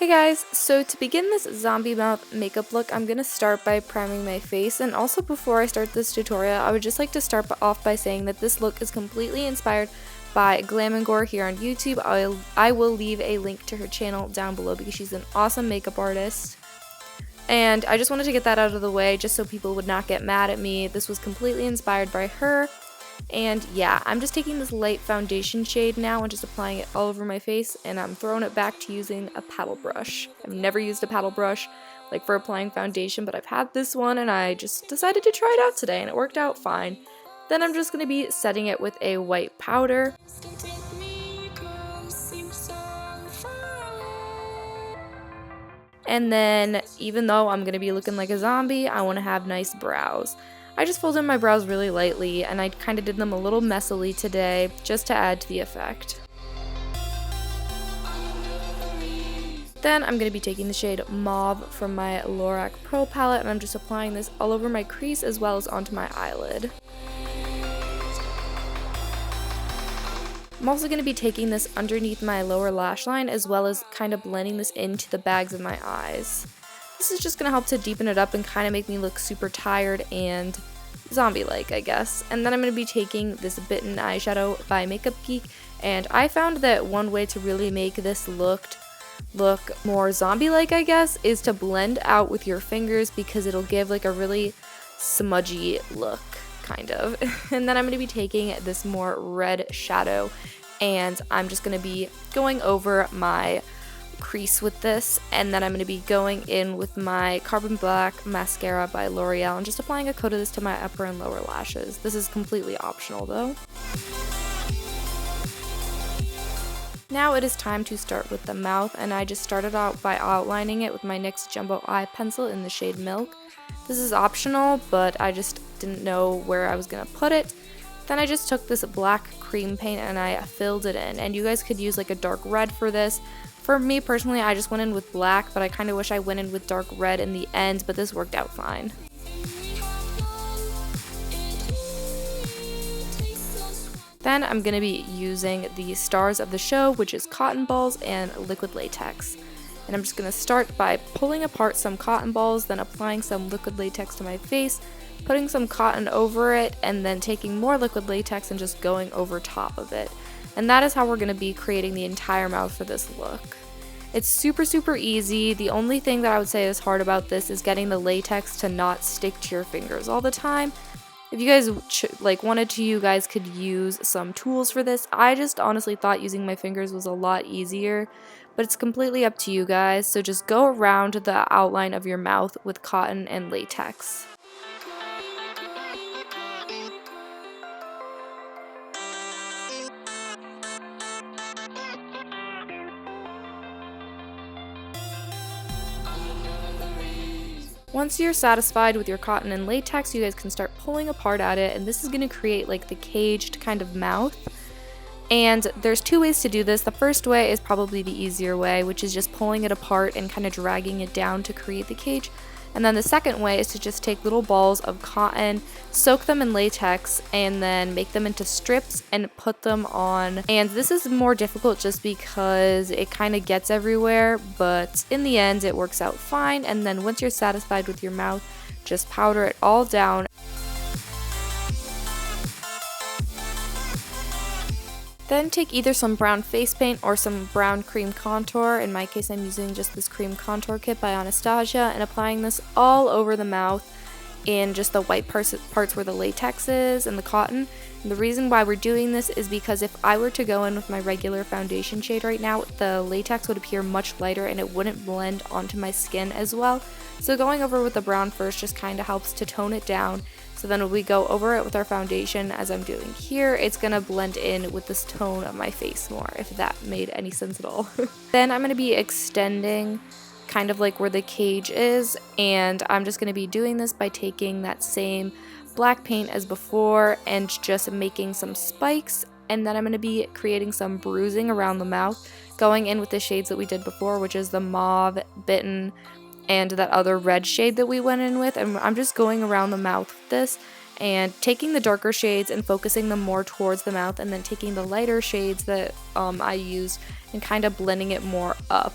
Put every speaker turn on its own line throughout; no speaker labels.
Hey guys, so to begin this zombie mouth makeup look, I'm going to start by priming my face, and also before I start this tutorial, I would just like to start off by saying that this look is completely inspired by Glam & Gore here on YouTube. I will leave a link to her channel down below because she's an awesome makeup artist. And I just wanted to get that out of the way just so people would not get mad at me. This was completely inspired by her. And yeah, I'm just taking this light foundation shade now and just applying it all over my face, and I'm throwing it back to using a paddle brush. I've never used a paddle brush like for applying foundation, but I've had this one and I just decided to try it out today and it worked out fine. Then I'm just going to be setting it with a white powder. And then, even though I'm going to be looking like a zombie, I want to have nice brows. I just folded my brows really lightly, and I kind of did them a little messily today, just to add to the effect. Then I'm going to be taking the shade Mauve from my Lorac Pro palette, and I'm just applying this all over my crease as well as onto my eyelid. I'm also going to be taking this underneath my lower lash line as well as kind of blending this into the bags of my eyes. This is just going to help to deepen it up and kind of make me look super tired and zombie-like, I guess. And then I'm going to be taking this Bitten eyeshadow by Makeup Geek, and I found that one way to really make this look more zombie-like, I guess, is to blend out with your fingers because it'll give like a really smudgy look, kind of. And then I'm going to be taking this more red shadow, and I'm just going to be going over my crease with this, and then I'm going to be going in with my Carbon Black mascara by L'Oreal and just applying a coat of this to my upper and lower lashes. This is completely optional though. Now it is time to start with the mouth, and I just started out by outlining it with my NYX Jumbo Eye Pencil in the shade Milk. This is optional, but I just didn't know where I was going to put it. Then I just took this black cream paint and I filled it in, and you guys could use like a dark red for this. For me personally, I just went in with black, but I kind of wish I went in with dark red in the end, but this worked out fine. Then I'm going to be using the stars of the show, which is cotton balls and liquid latex. And I'm just going to start by pulling apart some cotton balls, then applying some liquid latex to my face, putting some cotton over it, and then taking more liquid latex and just going over top of it. And that is how we're going to be creating the entire mouth for this look. It's super easy. The only thing that I would say is hard about this is getting the latex to not stick to your fingers all the time. If you guys wanted to, you guys could use some tools for this. I just honestly thought using my fingers was a lot easier, but it's completely up to you guys. So just go around the outline of your mouth with cotton and latex. Once you're satisfied with your cotton and latex, you guys can start pulling apart at it, and this is going to create like the caged kind of mouth. And there's two ways to do this. The first way is probably the easier way, which is just pulling it apart and kind of dragging it down to create the cage. And then the second way is to just take little balls of cotton, soak them in latex, and then make them into strips and put them on. And this is more difficult just because it kind of gets everywhere, but in the end it works out fine. And then once you're satisfied with your mouth, just powder it all down. Then take either some brown face paint or some brown cream contour. In my case, I'm using just this cream contour kit by Anastasia and applying this all over the mouth in just the white parts where the latex is and the cotton. And the reason why we're doing this is because if I were to go in with my regular foundation shade right now, the latex would appear much lighter and it wouldn't blend onto my skin as well. So going over with the brown first just kind of helps to tone it down. So then when we go over it with our foundation, as I'm doing here, it's going to blend in with this tone of my face more, if that made any sense at all. Then I'm going to be extending kind of like where the cage is, and I'm just going to be doing this by taking that same black paint as before and just making some spikes, and then I'm going to be creating some bruising around the mouth, going in with the shades that we did before, which is the Mauve, Bitten, and that other red shade that we went in with, and I'm just going around the mouth with this and taking the darker shades and focusing them more towards the mouth, and then taking the lighter shades that I used and kind of blending it more up.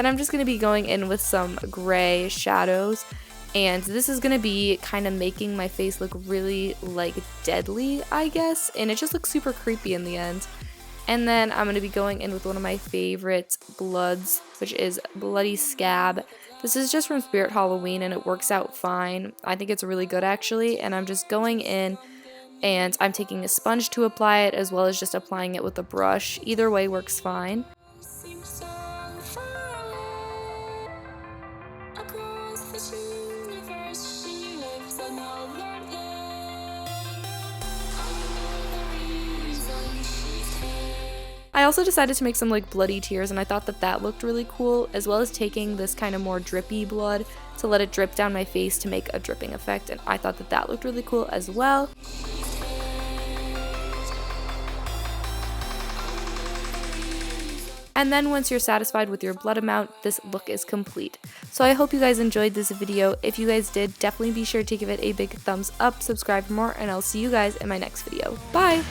Then I'm just going to be going in with some gray shadows, and this is going to be kind of making my face look really like deadly, I guess, and it just looks super creepy in the end. And then I'm going to be going in with one of my favorite bloods, which is Bloody Scab. This is just from Spirit Halloween, and it works out fine. I think it's really good actually, and I'm just going in and I'm taking a sponge to apply it, as well as just applying it with a brush. Either way works fine. I also decided to make some like bloody tears, and I thought that that looked really cool, as well as taking this kind of more drippy blood to let it drip down my face to make a dripping effect, and I thought that that looked really cool as well. And then once you're satisfied with your blood amount, this look is complete. So I hope you guys enjoyed this video. If you guys did, definitely be sure to give it a big thumbs up, subscribe for more, and I'll see you guys in my next video. Bye!